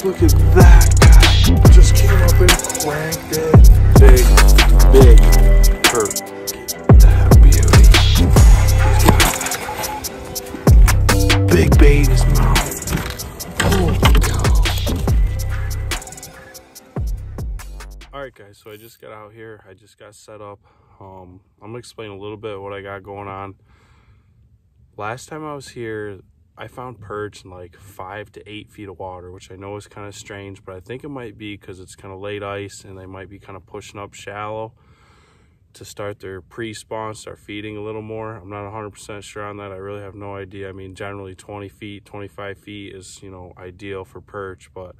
look at that guy. Just came up and cranked it. Big perch. That beauty. Big bait in his mouth. Oh God. Alright guys, so I just got out here. I just got set up. I'm gonna explain a little bit of what I got going on. Last time I was here, I found perch in like 5 to 8 feet of water, which I know is kind of strange, but I think it might be because it's kind of late ice and they might be kind of pushing up shallow to start their pre-spawn, start feeding a little more. I'm not 100% sure on that. I really have no idea. I mean, generally 20 feet, 25 feet is, you know, ideal for perch, but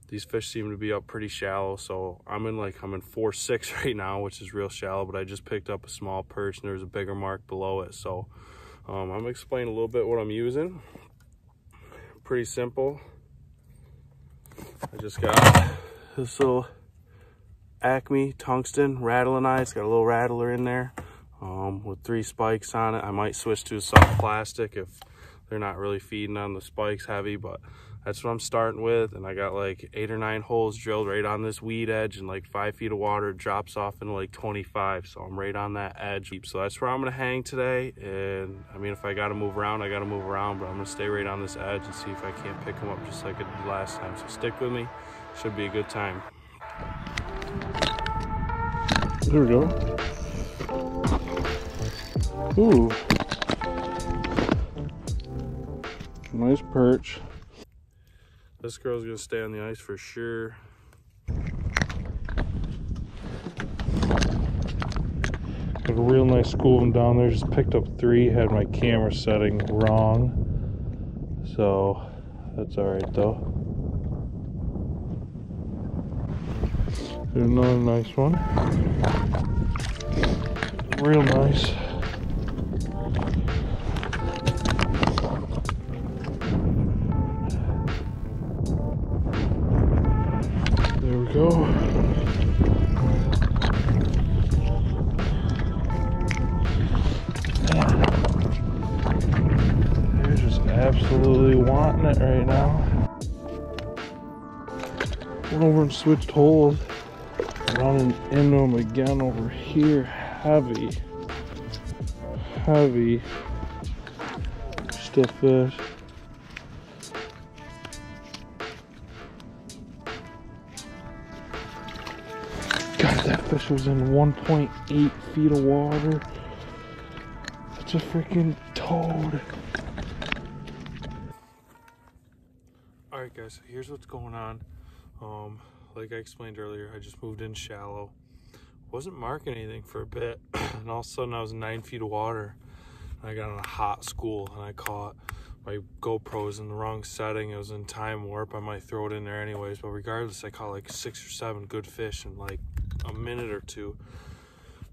these fish seem to be up pretty shallow. So I'm in 4-6 right now, which is real shallow, but I just picked up a small perch and there's a bigger mark below it. So I'm gonna explain a little bit what I'm using. Pretty simple. I just got this little Acme tungsten rattling eye. It's got a little rattler in there with 3 spikes on it. I might switch to a soft plastic if they're not really feeding on the spikes heavy, but that's what I'm starting with. And I got like 8 or 9 holes drilled right on this weed edge, and like 5 feet of water drops off into like 25. So I'm right on that edge. So that's where I'm gonna hang today. And I mean, if I gotta move around, I gotta move around, but I'm gonna stay right on this edge and see if I can't pick them up just like I did last time. So stick with me, should be a good time. There we go. Ooh. Nice perch. This girl's gonna stay on the ice for sure. Got a real nice school of them down there. Just picked up 3, had my camera setting wrong. So that's alright though. There's another nice one. Real nice. There we go. They're just absolutely wanting it right now. Went over and switched holes. Running into them again over here. Heavy stiff fish. God, that fish was in 1.8 feet of water. That's a freaking toad. Alright guys, so here's what's going on. Like I explained earlier, I just moved in shallow. Wasn't marking anything for a bit, and all of a sudden I was 9 feet of water. I got on a hot school and I caught, my GoPro's in the wrong setting. It was in time warp. I might throw it in there anyways, but regardless, I caught like 6 or 7 good fish in like a minute or 2.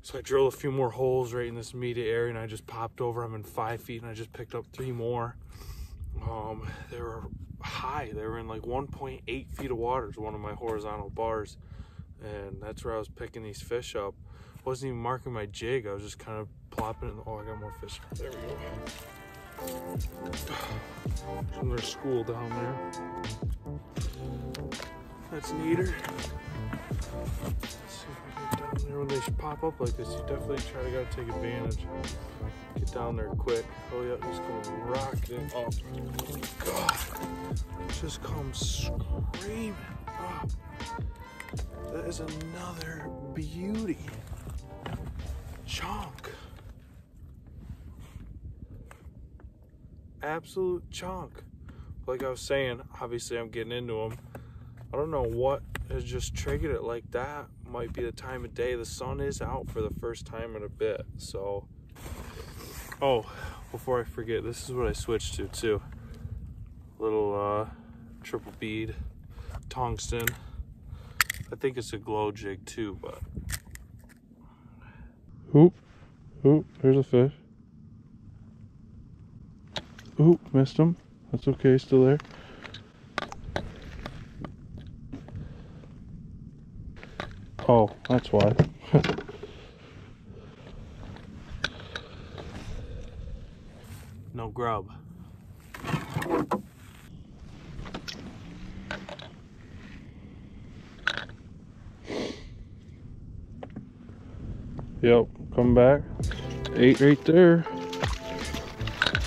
So I drilled a few more holes right in this immediate area and I just popped over. I'm in 5 feet and I just picked up 3 more. They were high. They were in like 1.8 feet of water is one of my horizontal bars, and that's where I was picking these fish up. Wasn't even marking my jig. I was just kind of plopping in. Oh, I got more fish. There we go. From their school down there. That's neater. Let's see if I can get down there. When they pop up like this, you definitely gotta take advantage. Get down there quick. Oh yeah, just going rocking up. Oh God, just comes screaming up. That is another beauty. Chunk. Absolute chunk. Like I was saying, obviously I'm getting into them. I don't know what has just triggered it like that. Might be the time of day. The sun is out for the first time in a bit, so. Oh, before I forget, this is what I switched to too. Little triple bead tungsten. I think it's a glow jig too, but. Oop, there's a fish. Oop, missed him. That's okay, still there. Oh, that's why. No grub. Yep, come back. 8 right there.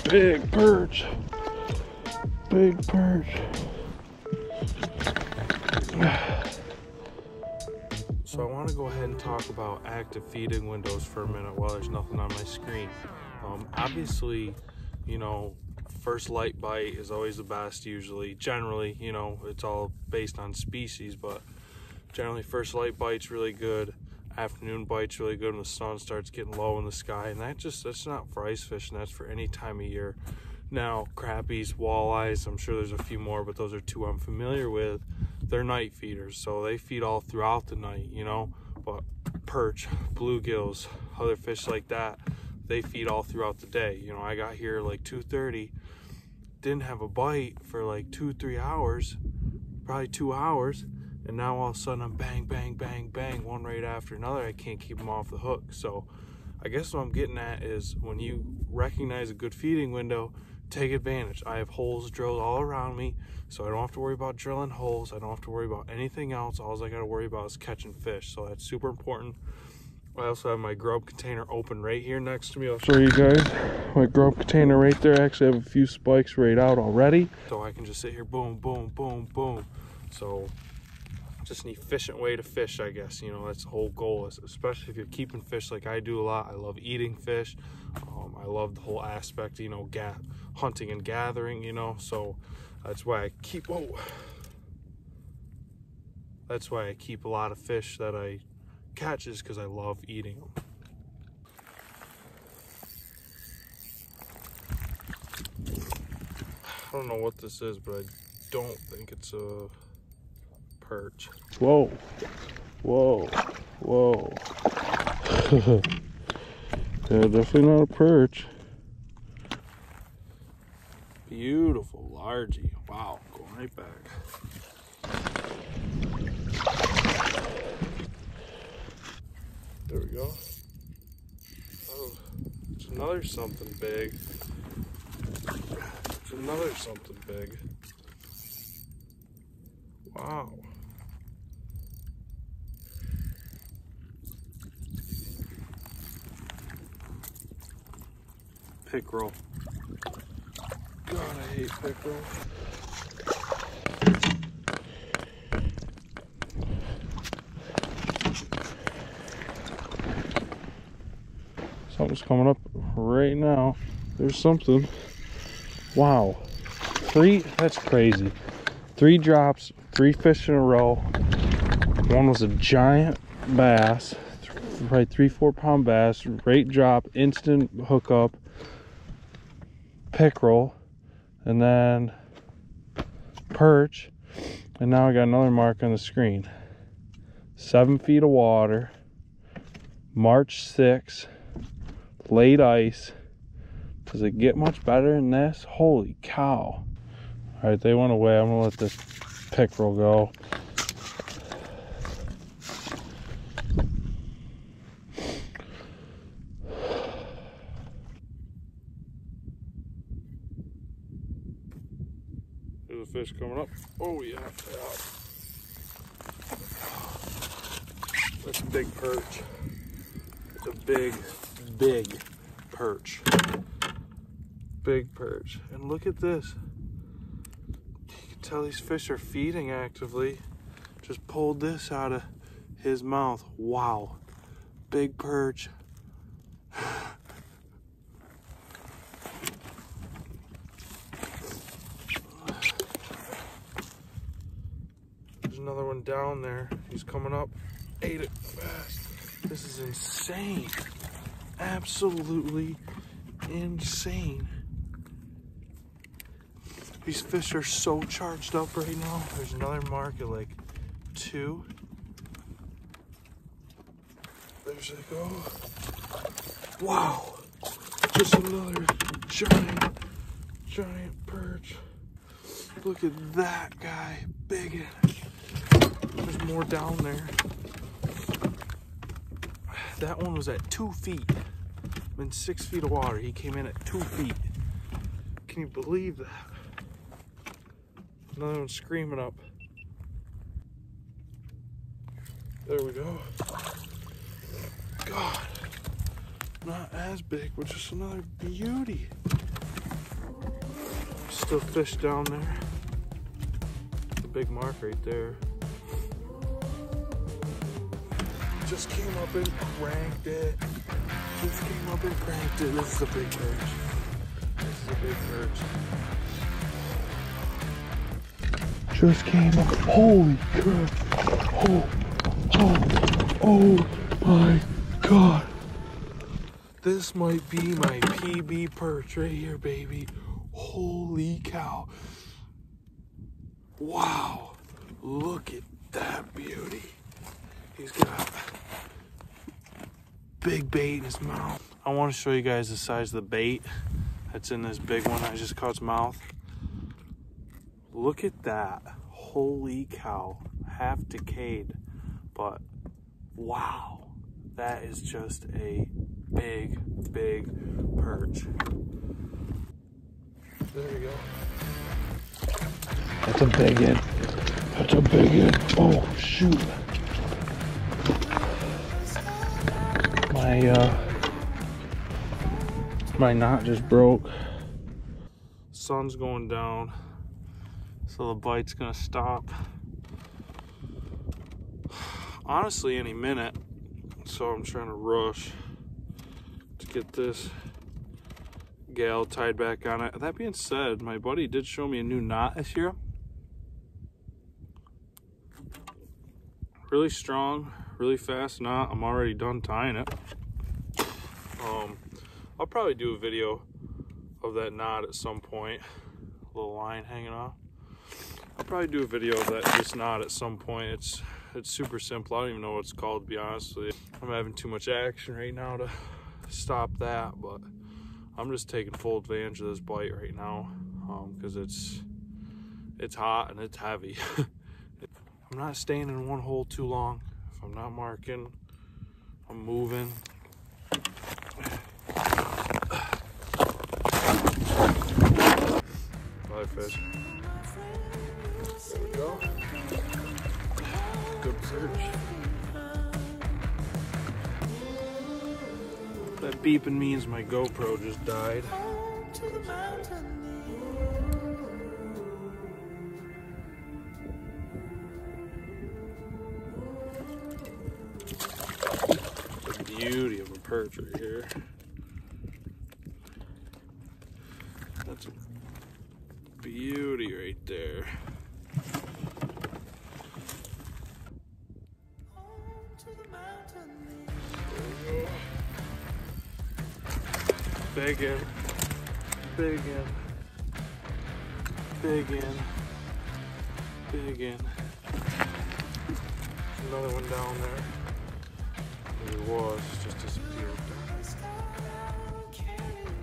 Big perch. Big perch. So I want to go ahead and talk about active feeding windows for a minute while there's nothing on my screen. Obviously, you know, first light bite is always the best usually. Generally, you know, it's all based on species, but generally first light bite's really good. Afternoon bite's really good when the sun starts getting low in the sky, and that's not for ice fishing, that's for any time of year. Now, crappies, walleyes, I'm sure there's a few more, but those are two I'm familiar with. They're night feeders, so they feed all throughout the night, you know. But perch, bluegills, other fish like that, they feed all throughout the day. You know, I got here like 2:30, didn't have a bite for like 2-3 hours, probably 2 hours, and now all of a sudden I'm bang, bang, bang, bang, one right after another. I can't keep them off the hook. So I guess what I'm getting at is when you recognize a good feeding window, take advantage. I have holes drilled all around me, so I don't have to worry about drilling holes. I don't have to worry about anything else. All I got to worry about is catching fish, so that's super important. I also have my grub container open right here next to me. I'll show you guys my grub container right there. I actually have a few spikes right out already, so I can just sit here, boom, boom, boom, boom. So just an efficient way to fish, I guess. You know, that's the whole goal, is especially if you're keeping fish like I do a lot. I love eating fish. I love the whole aspect, you know, hunting and gathering, you know, so that's why I keep, that's why I keep a lot of fish that I catch, is because I love eating them. I don't know what this is, but I don't think it's a perch. Whoa, whoa, whoa. Yeah, definitely not a perch. Beautiful, largy. Wow, going right back. There we go. Oh, it's another something big. It's another something big. Wow. Pickerel. God, I hate pickerel. Something's coming up right now. There's something. Wow. 3, that's crazy. 3 drops, 3 fish in a row. One was a giant bass, probably 3-4 pound bass, right drop, instant hookup, pickerel, and then perch, and now I got another mark on the screen. 7 feet of water, March 6th, late ice. Does it get much better than this? Holy cow. All right, they went away. I'm gonna let this pickerel go. There's a fish coming up. Oh yeah, yeah. That's a big perch. It's a big, big perch. Big perch. And look at this. You can tell these fish are feeding actively. Just pulled this out of his mouth. Wow. Big perch. There's another one down there. He's coming up. Ate it fast. This is insane. Absolutely insane. These fish are so charged up right now. There's another mark at like 2. There they go. Wow. Just another giant perch. Look at that guy. Big. There's more down there. That one was at 2 feet. I'm in 6 feet of water. He came in at 2 feet. Can you believe that? Another one screaming up. There we go. God. not as big, but just another beauty. Still fish down there. A big mark right there. Just came up and cranked it. Just came up and cranked it. This is a big perch. This is a big perch. Just came up. Holy crap. Oh my God. This might be my PB perch right here, baby. Holy cow. Wow. Look at that beauty. He's got big bait in his mouth. I want to show you guys the size of the bait that's in this big one I just caught his mouth. Look at that. Holy cow. Half decayed, but wow. That is just a big perch. There you go. That's a big one. That's a big one. Oh shoot. My knot just broke. Sun's going down, so the bite's gonna stop. Honestly, any minute. So I'm trying to rush to get this gal tied back on it. That being said, my buddy did show me a new knot this year. Really strong, really fast knot. I'm already done tying it. I'll probably do a video of that knot at some point. A little line hanging off. I'll probably do a video of this knot at some point. It's super simple. I don't even know what it's called, to be honest with you. I'm having too much action right now to stop that, but I'm just taking full advantage of this bite right now because it's hot and it's heavy. I'm not staying in one hole too long. If I'm not marking, I'm moving. Bye, fish. There we go. Good perch. That beeping means my GoPro just died. The beauty of a perch right here. That's a beauty right there. Big in, big in, big in, big in. Another one down there. There he was, just disappeared.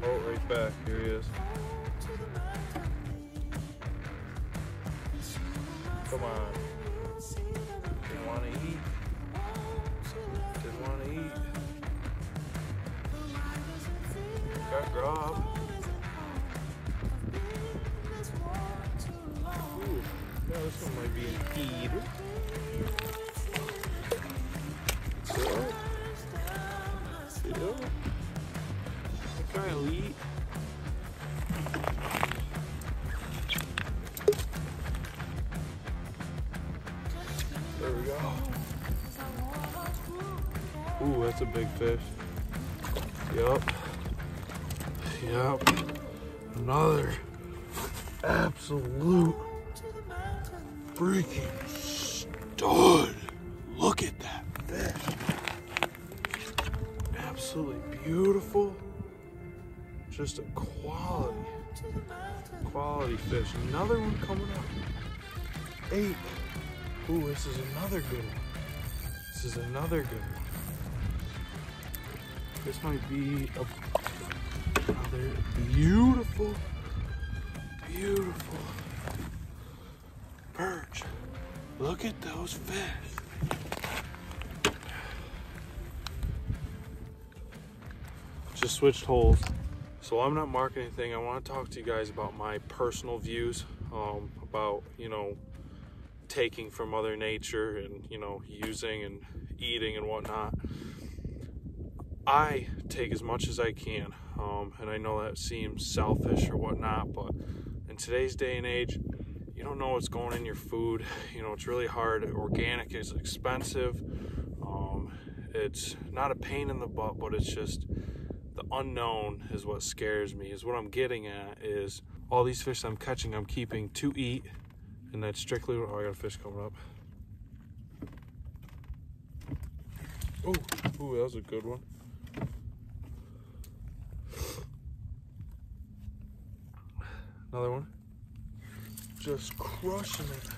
Oh, right back, here he is. Come on. Didn't want to eat. Didn't want to eat. Got grub. Ooh, yeah, this one might be an eater. So, yeah, that guy will eat. There we go. Ooh, that's a big fish. Yup. Yep, another absolute freaking stud. Look at that fish. Absolutely beautiful. Just a quality fish. Another one coming up. 8. Ooh, this is another good one. This is another good one. This might be another beautiful perch. Look at those fish. Just switched holes. So I'm not marking anything. I want to talk to you guys about my personal views about, you know, taking from Mother Nature and, you know, using and eating and whatnot. I take as much as I can, and I know that seems selfish or whatnot, but in today's day and age, you don't know what's going in your food. You know, it's really hard. Organic is expensive. It's not a pain in the butt, but it's just the unknown is what scares me. Is what I'm getting at is all these fish I'm catching, I'm keeping to eat, and that's strictly, oh, I got a fish coming up. Oh, that was a good one. Another one. Just crushing it.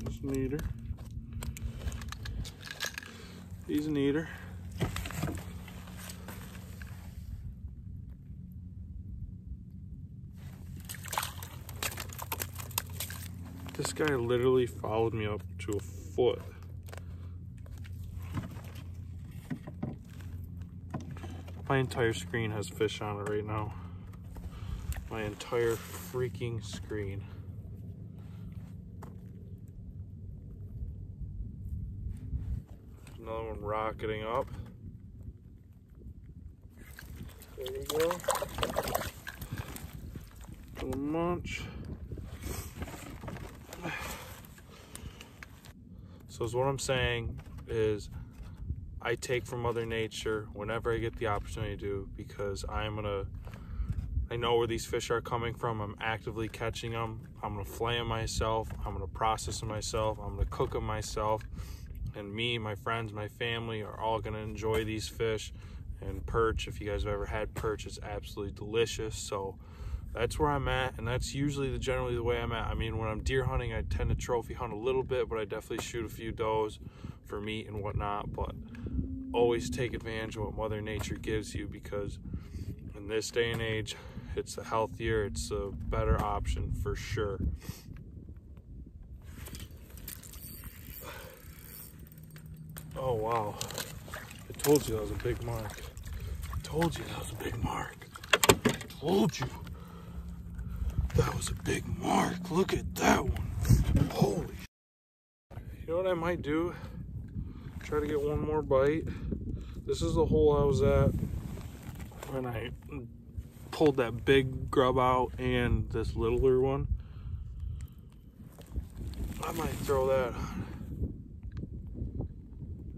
Just an eater. He's an eater. This guy literally followed me up to a foot. My entire screen has fish on it right now. My entire freaking screen. Another one rocketing up. There you go. Little munch. So what I'm saying is I take from Mother Nature whenever I get the opportunity to, because I know where these fish are coming from. I'm actively catching them. I'm gonna flay them myself. I'm gonna process them myself. I'm gonna cook them myself. And me, my friends, my family are all gonna enjoy these fish. And perch, if you guys have ever had perch, it's absolutely delicious. So that's where I'm at, and that's usually generally the way I'm at. I mean, when I'm deer hunting, I tend to trophy hunt a little bit, but I definitely shoot a few does for meat and whatnot. But always take advantage of what Mother Nature gives you, because in this day and age, it's a healthier, it's a better option for sure. Oh wow, I told you that was a big mark. I told you that was a big mark. I told you that was a big mark. Look at that one. Holy shit. You know what I might do? Try to get one more bite. This is the hole I was at when I pulled that big grub out and this littler one. I might throw that on.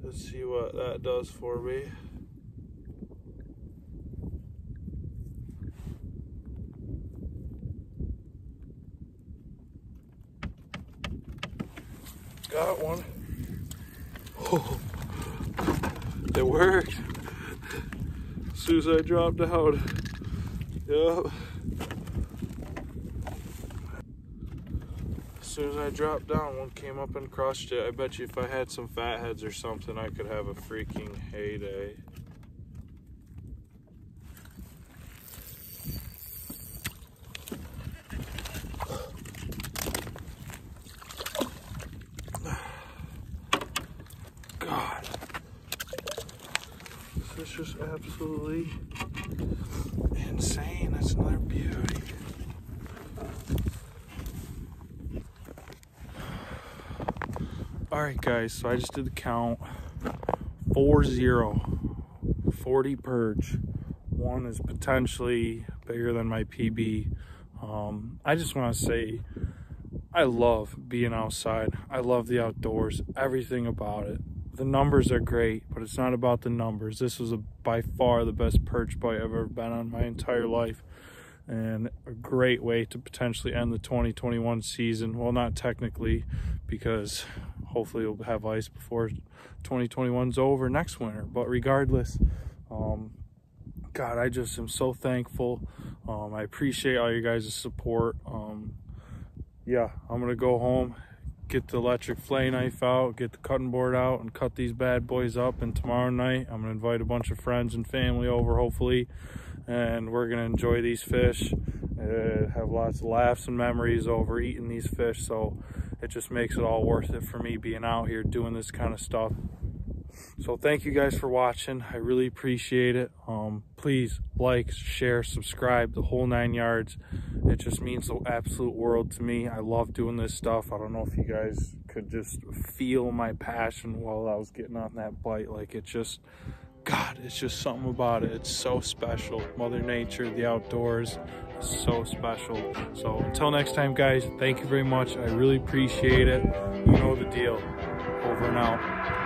Let's see what that does for me. Got one. Oh, it worked. As soon as I dropped out. Yep. As soon as I dropped down, one came up and crushed it. I bet you if I had some fatheads or something, I could have a freaking heyday. God, this is just absolutely insane. That's another beauty. All right, guys, so I just did the count. 40 perch. One is potentially bigger than my PB. I just want to say I love being outside. I love the outdoors, everything about it. The numbers are great, but it's not about the numbers. This was by far the best perch bite I've ever been on my entire life, and a great way to potentially end the 2021 season. Well, not technically, because hopefully we'll have ice before 2021's over next winter. But regardless, God, I just am so thankful. I appreciate all you guys' support. Yeah, I'm gonna go home, get the electric flay knife out, get the cutting board out, and cut these bad boys up. And tomorrow night, I'm gonna invite a bunch of friends and family over, hopefully, and we're gonna enjoy these fish, have lots of laughs and memories over eating these fish. So it just makes it all worth it for me being out here doing this kind of stuff. So thank you guys for watching. I really appreciate it. Please like, share, subscribe, the whole 9 yards. It just means the absolute world to me. I love doing this stuff. I don't know if you guys could just feel my passion while I was getting on that bite. Like, it just, God, it's just something about it. It's so special. Mother Nature, the outdoors, is so special. So until next time, guys, thank you very much. I really appreciate it. You know the deal. Over and out.